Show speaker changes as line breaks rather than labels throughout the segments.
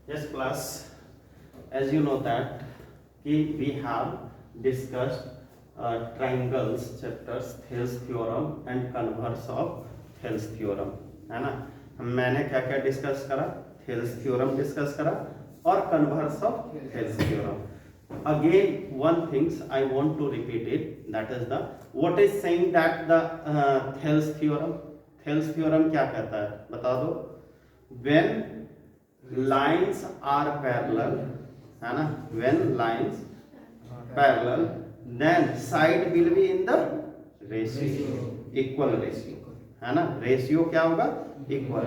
Yes, class. As you know that we have discussed triangles chapters, Thales theorem and converse of Thales theorem, है ना। मैंने क्या क्या discuss करा? Thales theorem discuss करा और converse of Thales theorem. Again, one things I want to repeat it. That is the what is saying that the Thales theorem. Thales theorem क्या कहता है? बता दो. When lines are parallel, है ना, when lines parallel then side will be in the ratio, equal ratio, है ना, ratio क्या होगा? Equal.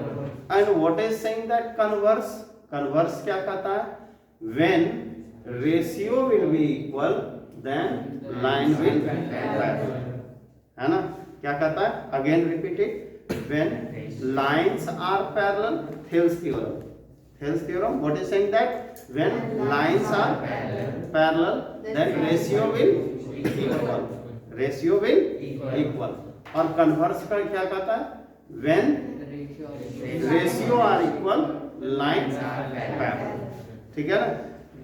And what is saying that converse? Converse क्या कहता है? When ratio will be equal then line will parallel, है ना। क्या कहता है? Again repeat it. When lines are parallel, Thales theorem. Thales theorem, what is saying that when lines are parallel, then ratio will equal. Ratio will equal. और converse का क्या कहता है? When ratio are equal, lines are parallel. ठीक है ना?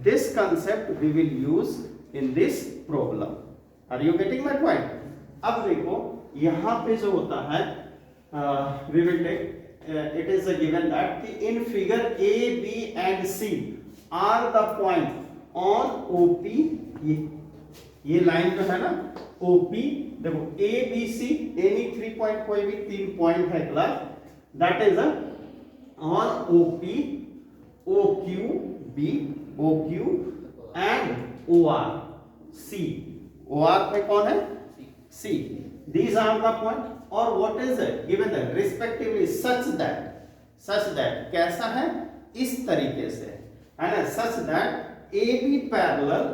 This concept we will use in this problem. Are you getting my point? अब देखो यहाँ पे जो होता है, we will take. It is given that in figure A, B and C are the point on OP. ये line जो है ना OP, देखो A, B, C any 3 point, कोई भी 3 पॉइंट है class, that is on OP, OQ, B, OQ and OR, C. OR पे कौन है? C. These are the point. और what is it given that respectively such that कैसा है? इस तरीके से, है ना, such that AB parallel,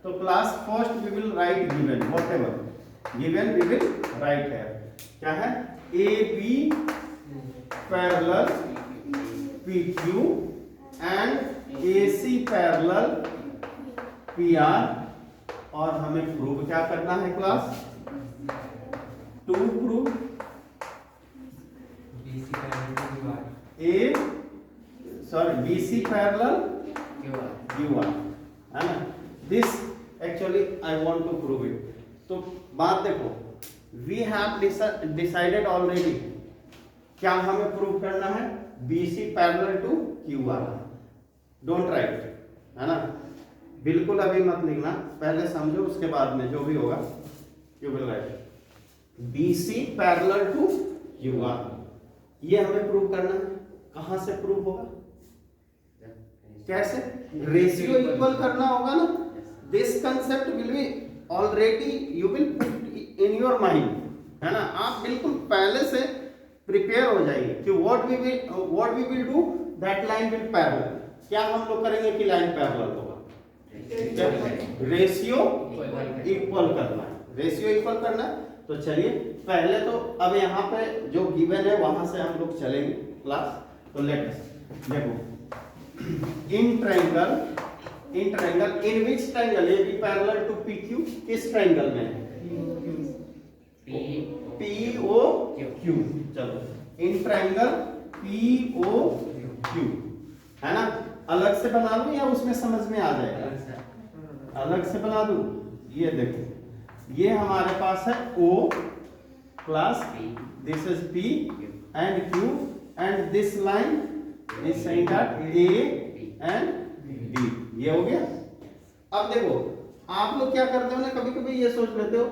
तो class first we will write given, whatever given we will write here. क्या है? AB parallel PQ and AC parallel PR. और हमें प्रूव क्या करना है class? To prove BC parallel QR, है ना। This actually I want to prove it. तो बात देखो, we have decided already क्या हमें प्रूव करना है? BC parallel to QR. Don't write, है ना, बिल्कुल अभी मत लिखना, पहले समझो, उसके बाद में जो भी होगा you will write. BC parallel to QR, ये हमें प्रूव करना है. कहां से प्रूव होगा? कैसे? रेशियो इक्वल करना होगा ना. This concept will be already you will put in your mind, है ना. आप बिल्कुल पहले से प्रिपेयर हो जाइए कि what we will do, that line will parallel. क्या हम लोग करेंगे कि लाइन पैरेलल होगा? रेशियो इक्वल करना है. रेशियो इक्वल करना है. तो चलिए पहले तो अब यहाँ पे जो गिवन है वहां से हम लोग चलेंगे क्लास. तो लेट्स देखो, in triangle in which triangle A B parallel to P Q, किस ट्रायंगल में है? P O Q. चलो, in triangle P O Q, है ना. अलग से बना लूं या उसमें समझ में आ जाएगा? अलग से बना दूं. ये देखो, ये हमारे पास है O plus this is P and Q and this line is saying that A and B. ये हो गया. अब देखो, आप लोग क्या करते हो ना, कभी कभी ये सोच लेते हो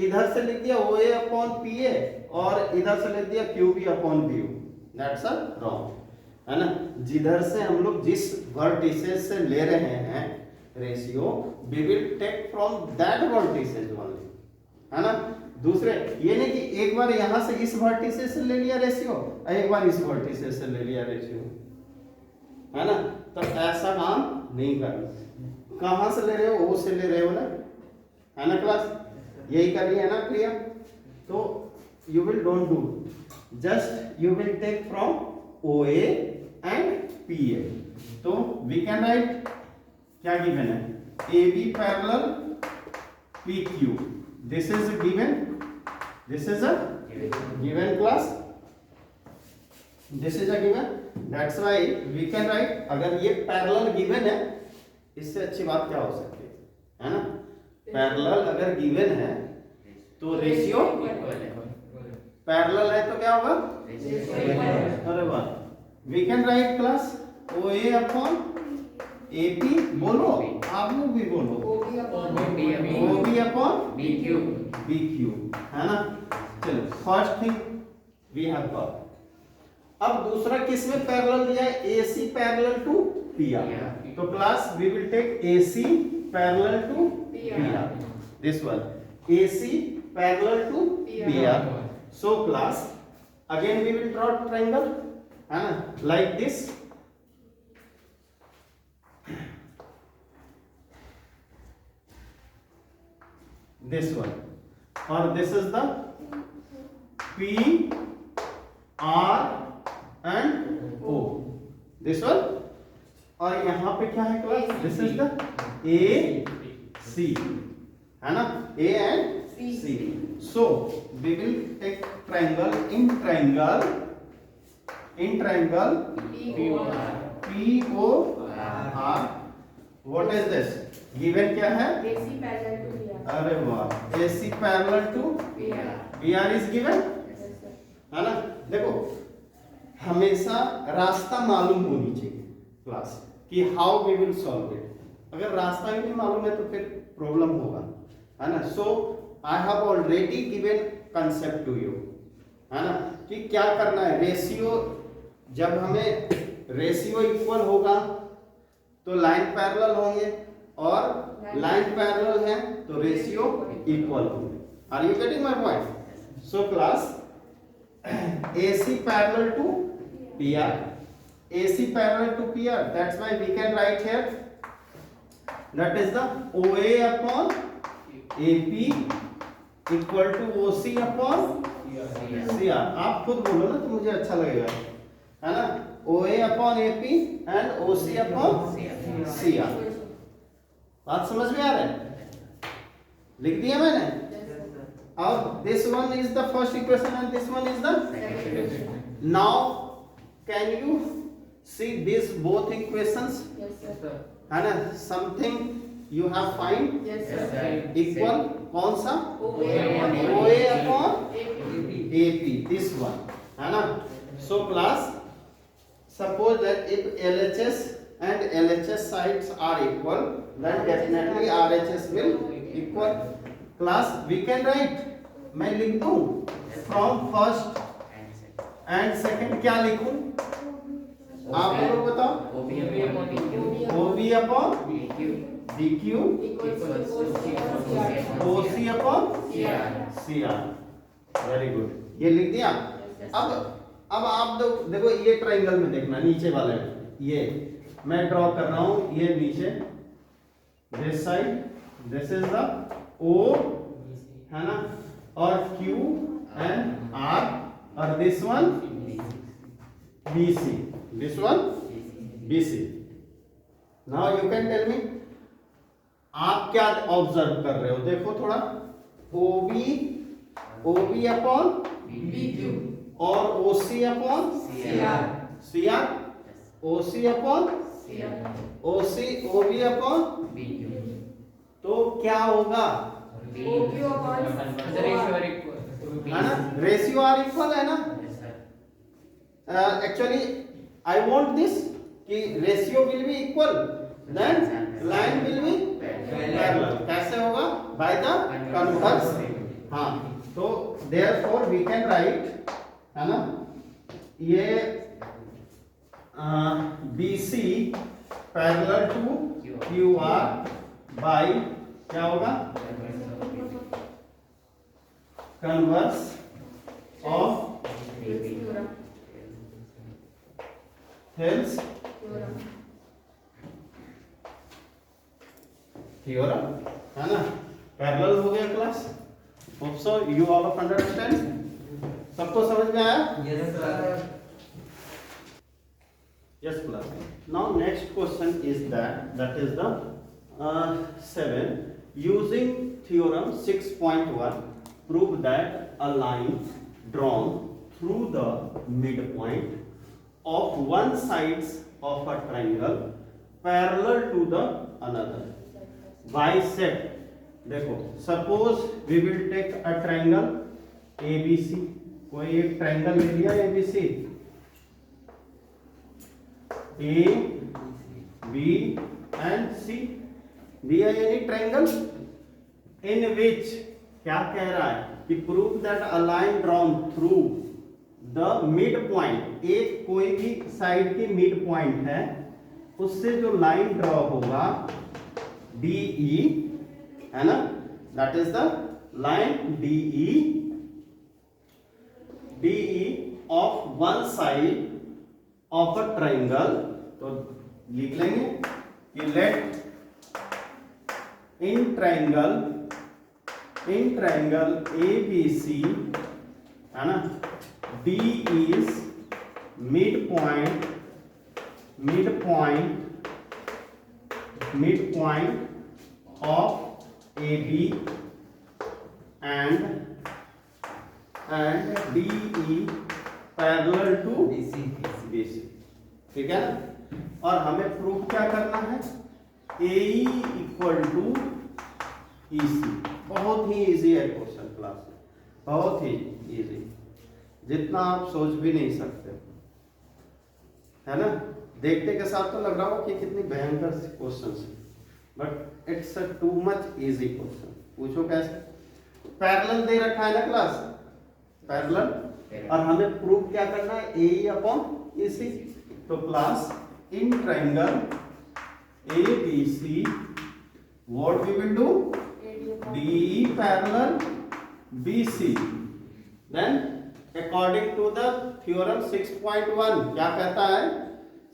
इधर से लिख दिया OA अपॉन PA और इधर से लिख दिया QB upon BU. That's wrong, है ना. जिधर से हम लोग जिस वर्टिसेस से ले रहे हैं ratio, we will take from that vertices only, है ना. दूसरे ये नहीं कि एक बार यहां से इस वर्टिसेस से ले लिया रेशियो और एक बार इस वर्टिसेस से ले लिया रेशियो, है ना. तो ऐसा काम नहीं करना. कहां से ले रहे हो? ओ से ले रहे हो ना, है ना क्लास. यही कर रही है ना, क्लियर. तो you will don't do, just you will take from OA and PA. तो वी कैन राइट क्या गिवन है? AB parallel PQ. This is a given. This is a given class. This is a given. That's why we can write, अगर ये parallel given है, इससे अच्छी बात क्या हो सकती है ना? पैरेलल अगर गिवन है तो रेशियो पैरेलल है तो क्या होगा? अरे वाह, we can write class OA upon AP, बोलो आप लोग भी बोलो, OB अपॉन BQ, है ना? चलो first thing we have got. अब दूसरा किस में पैरेलल दिया है? AC पैरेलल टू PR, तो class we will take AC parallel to PR, this one AC parallel to PR। So class, again we will draw triangle, like this. This one, or this is the P, R and O. This one, और यहाँ पे क्या है class? This is the A, C, है ना? A and C. So we will take triangle in triangle POR. What is this? Given क्या है?
AC parallel to PR.
अरे वाह, AC parallel to PR is given, है ना? देखो हमेशा रास्ता मालूम होनी चाहिए क्लास कि how we will solve it. अगर रास्ता ही नहीं मालूम है तो फिर प्रॉब्लम होगा, है ना? So I have already given concept to you, है ना, कि क्या करना है। रेशियो, जब हमें रेशियो इक्वल होगा तो लाइन पैरेलल होंगे, और लाइन पैरेलल है तो रेशियो इक्वल होंगे। Are you getting my point? So class AC parallel to PR, AC parallel to PR, that's why we can write here that is the OA upon AP equal to OC upon CR। आप खुद बोलो ना तो मुझे अच्छा लगेगा, है ना? OA upon AP and OC upon CR। बात समझ में आ रहा है? लिख दिया मैंने। और this one is the first equation and this one is the second equation. Now can you see these both equations?
Yes, sir.
है ना? Something you have find
Yes, sir.
equal, कौन सा?
OA
upon
AP.
AP, this one, है ना? So class, suppose that if LHS and LHS sides are equal, then definitely RHS will equal। Class we can write, मैं लिख दूं from first and second, क्या लिखूं आप लोग बताओ? OB upon BQ, OC upon CR। Very good, ये लिख दिया। अब आप देखो ये ट्राइंगल में देखना, नीचे वाले में ये मैं ड्रॉ कर रहा हूं, ये नीचे this side, this is the O, है ना, और Q and R, और this one BC, this one BC। Now you can tell me आप क्या ऑब्जर्व कर रहे हो? देखो थोड़ा, OB अपॉन
BQ
और OC upon CR, OC upon OB upon, तो क्या होगा?
OQ upon
है ना? रेशियो आर इक्वल है ना? एक्चुअली आई वांट दिस कि ratio will be equal, then line will be parallel. कैसे होगा? By the converse. हाँ, तो देयरफॉर वी कैन राइट, है ना, ये BC parallel to QR by क्या होगा? कन्वर्स ऑफ हेल्स थ्योरम, है ना? पैरेलल हो गया class. Hope so you all of understand, सबको समझ में आया?
Yes sir.
Yes class. Now next question is that is the 7, using theorem 6.1 prove that a line drawn through the midpoint of one sides of a triangle parallel to the another. Bisect. देखो suppose we will take a triangle ABC. कोई एक triangle ले लिया ABC, A B and C. दिया any triangle in which क्या कह रहा है कि prove that a line drawn through the mid point, एक कोई भी साइड की मिड पॉइंट है, उससे जो लाइन ड्रॉ होगा DE है ना, that is the line DE of one side of a triangle. तो लिख लेंगे कि लेट इन ट्राइंगल ABC है ना, D is midpoint of AB and DE parallel to BC. ठीक है ना. और हमें प्रूफ क्या करना है, AE इक्वल टू EC. बहुत ही इजी है क्वेश्चन क्लास में, बहुत ही इजी, जितना आप सोच भी नहीं सकते, है ना. देखते के साथ तो लग रहा हो कि कितनी भयंकर क्वेश्चन है, but it's a too much easy question. पूछो कैसे. पैरेलल दे रखा है ना क्लास, पैरेलल, और हमें प्रूफ क्या करना है, AE अपॉन EC. तो class in triangle ABC what we will do, DE parallel BC. Then according to the theorem 6.1 क्या कहता है,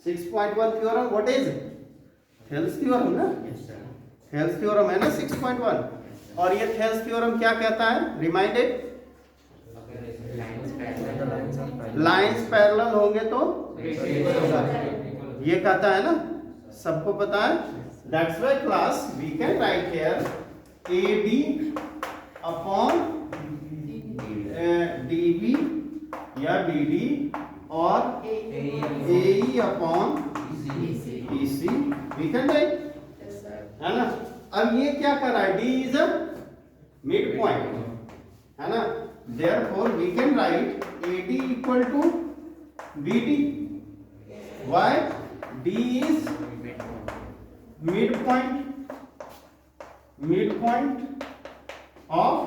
6.1 theorem what is Thales theorem ना, Thales theorem है ना 6.1. और ये Thales theorem क्या कहता है, रिमाइंडेड, लाइंस पैरेलल होंगे तो ये कहता है ना, सबको पता है. That's why class we can write here AD upon DB या DD और AE upon EC we can write, है ना. अब ये क्या कर रहा है, D is a mid point है ना, therefore we can write AD equal to BD. Why, D is mid point of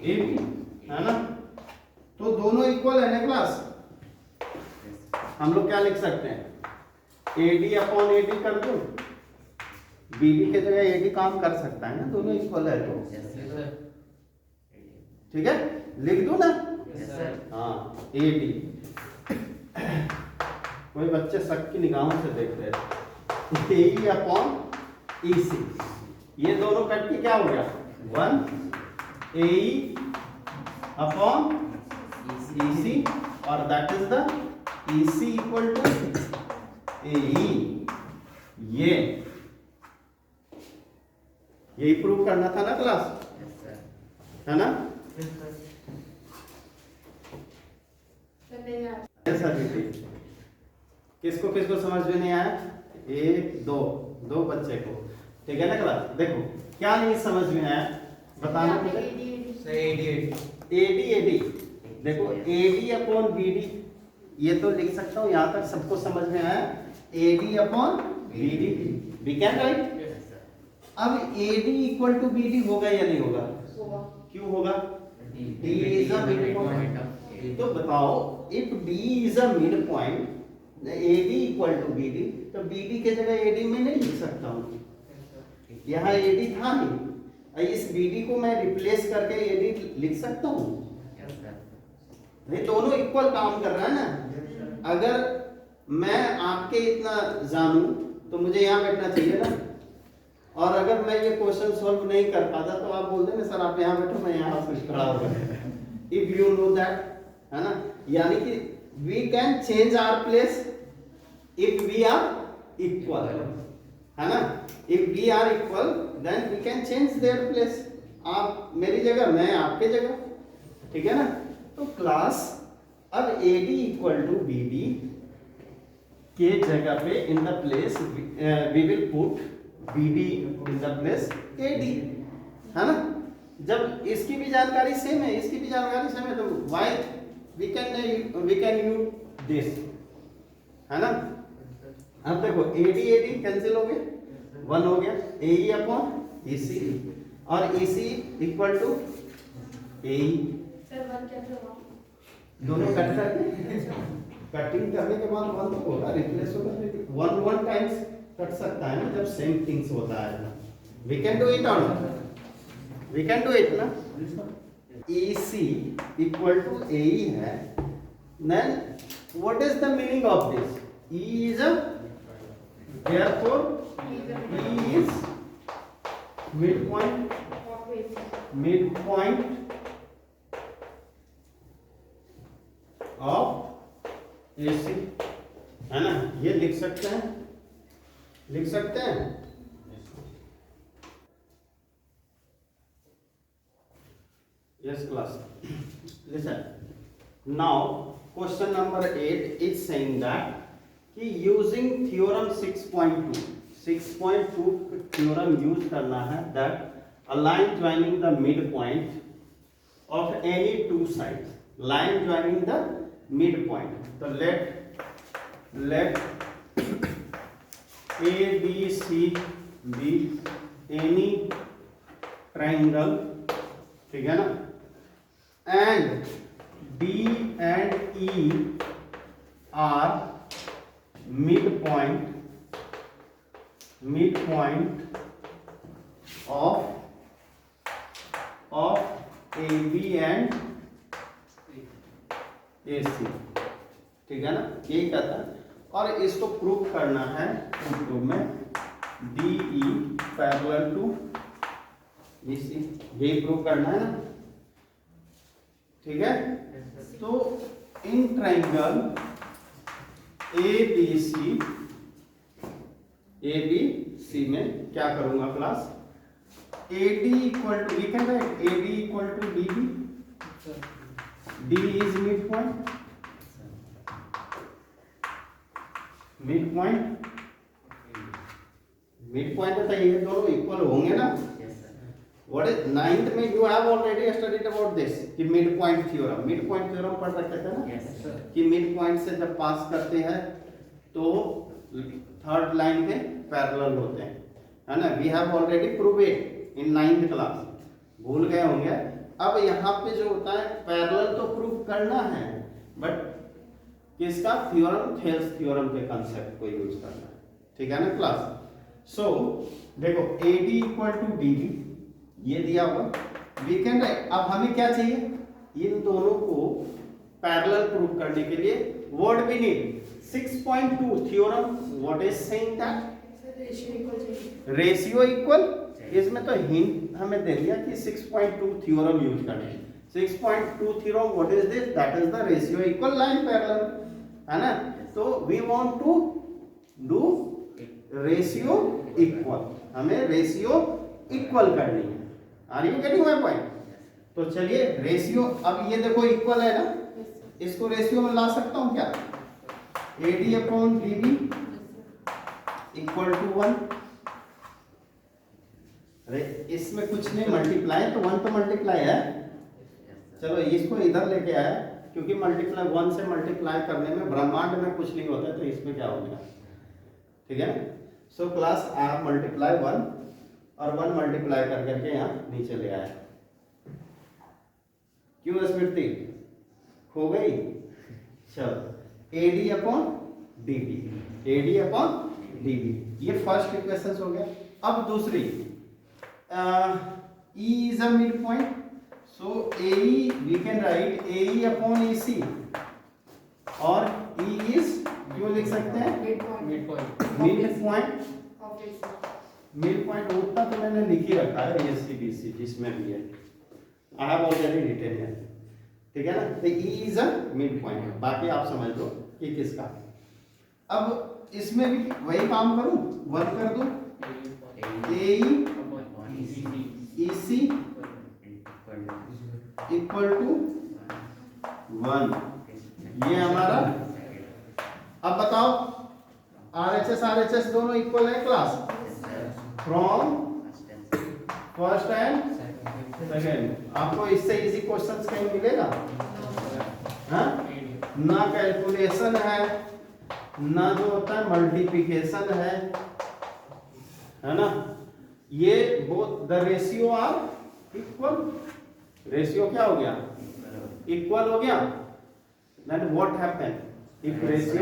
AB है ना. तो दोनों इक्वल है ना क्लास. हम लोग क्या लिख सकते हैं, AD अपॉन AD कर दूं, BD के जगह AD काम कर सकता है ना, दोनों इक्वल है तो. ठीक है, लिख दूं ना. हाँ AD. कोई बच्चे शक की निगाहों से देख रहे थे. AE अपॉन EC, ये दोनों कट के क्या हो गया, 1 AE अपॉन EC, और that is the EC equal to AE. यही प्रूव करना था ना क्लास, है ना. किसको किसको समझ में नहीं आया, एक दो बच्चे को. ठीक है ना क्लास. देखो क्या नहीं समझ में आया बताना मुझे. AD देखो AD अपॉन BD ये तो लिख सकता हूँ, यहाँ तक सबको समझ में आया. AD upon BD we can write. अब AD इक्वल टू BD होगा या नहीं होगा, क्यों होगा, D is a mid point. तो बताओ if D is a mid point, AD equal to BD, तो BD के जगह AD में नहीं लिख सकता हूँ, यहाँ AD था नहीं, इस BD को मैं रिप्लेस करके AD लिख सकता हूँ. नहीं, दोनों इक्वल काम कर रहा है ना. अगर मैं आपके इतना जानूं तो मुझे यहाँ बैठना चाहिए ना, और अगर मैं ये क्वेश्चन सॉल्व नहीं कर पाता तो आप बोल देना सर आप यहाँ बैठो, मैं यहाँ से खड़ा हो गया. इफ यू नो दैट, है ना. यानी कि we can change our place if we are equal, है ना. If we are equal then we can change their place. आप मेरी जगह, मैं आपके जगह. ठीक है ना. तो क्लास अब AD इक्वल टू BD के जगह पे in the place we will put BD in the place AD, है ना। जब इसकी भी जानकारी सेम है, इसकी भी जानकारी सेम है, तो why we can use this, है ना। अब देखो AD कैंसिल हो गया, 1 हो गया, AE अपॉन EC, और EC equal to AE,
sir 1 कैसे हुआ?
दोनों कट करके कटिंग करने के बाद 1 तो होगा, रिप्लेस होगा, 1 टाइम्स कट सकता है ना जब सेम थिंग्स होता है। वी कैन डू इट और वी कैन डू इट ना। EC इक्वल टू AE है, then what is the meaning of this? E is a, therefore E is midpoint of AC, है ना। ये लिख सकते हैं, लिख सकते हैं। Yes class, listen. Now question number 8 is saying that कि using theorem 6.2 theorem यूज करना है, that a line joining the midpoint of any two sides, line joining the midpoint. So let ABC be any triangle, ठीक है ना, and D and E are midpoint of AB and AC, ठीक है ना, यही कहता है। और इसको प्रूव करना है प्रूफ में DE पैरेलल टू BC, यही प्रूव करना है ना, ठीक है। तो इन ट्राइंगल ABC में क्या करूंगा class? AD equal to, we can write AD equal to DB, D is mid point है, ये दोनों इक्वल होंगे ना। व्हाट इज 9th में you have already studied about this कि मिड पॉइंट थ्योरम पढ़ रखे थे ना।
Yes, sir.
कि मिड पॉइंट से जब पास करते हैं तो थर्ड लाइन के पैरेलल होते हैं, है ना। We have already prove it in 9th class, भूल गए होंगे। अब यहाँ पे जो होता है पैरेलल तो प्रूव करना है, बट किसका? थ्योरम, थेल्स थ्योरम के कंसेप्ट को यूज करना है, ठीक है ना क्लास। सो देखो AD इक्वल टू DB ये दिया हुआ, वी कैन राइट। अब हमें क्या चाहिए? इन दोनों को पैरेलल प्रूव करने के लिए what we need? 6.2 theorem. What is saying that? Ratio equal. इसमें तो हिंट हमें दे दिया कि 6.2 थ्योरम यूज करने। 6.2 theorem what is this? That is the ratio equal line parallel, है ना। तो we want to do ratio equal, हमें रेशियो इक्वल करनी है। Are you getting my point? तो चलिए रेशियो, अब ये देखो इक्वल है ना, इसको रेशियो में ला सकता हूं क्या? AD upon DB equal to 1। अरे इसमें कुछ नहीं, मल्टीप्लाई तो 1 तो मल्टीप्लाई है। चलो इसको इधर लेके आया, क्योंकि मल्टीप्लाई 1 से मल्टीप्लाई करने में ब्रह्मांड में कुछ नहीं होता है, तो इसमें क्या हो गया, ठीक है। सो क्लास आप मल्टीप्लाई 1 और 1 मल्टीप्लाई कर करके यहाँ नीचे ले आया। क्यों स्मृति हो गई? चलो AD अपॉन DB ये फर्स्ट इक्वेशन हो गया। अब दूसरी E is a midpoint, so AE we can write AE upon EC, और E is क्यों लिख सकते हैं? मिड पॉइंट उतना तो मैंने लिख ही रखा है ACBC जिसमें भी है, आई हैव ऑलरेडी रिटन है, ठीक है ना। तो E is a mid point, बाकी आप समझ लो कि किसका। अब इसमें भी वही काम करूं, 1 कर दूं, AE EC इक्वल टू 1। ये हमारा, अब बताओ RHS RHS दोनों इक्वल है class from first and second. आपको इससे इजी क्वेश्चंस कहीं मिलेगा? हाँ? ना कैलकुलेशन है, ना जो होता है मल्टीप्लिकेशन है ना? ये both the ratio are equal. Ratio क्या हो गया? इक्वल हो गया। Then what happen if ratio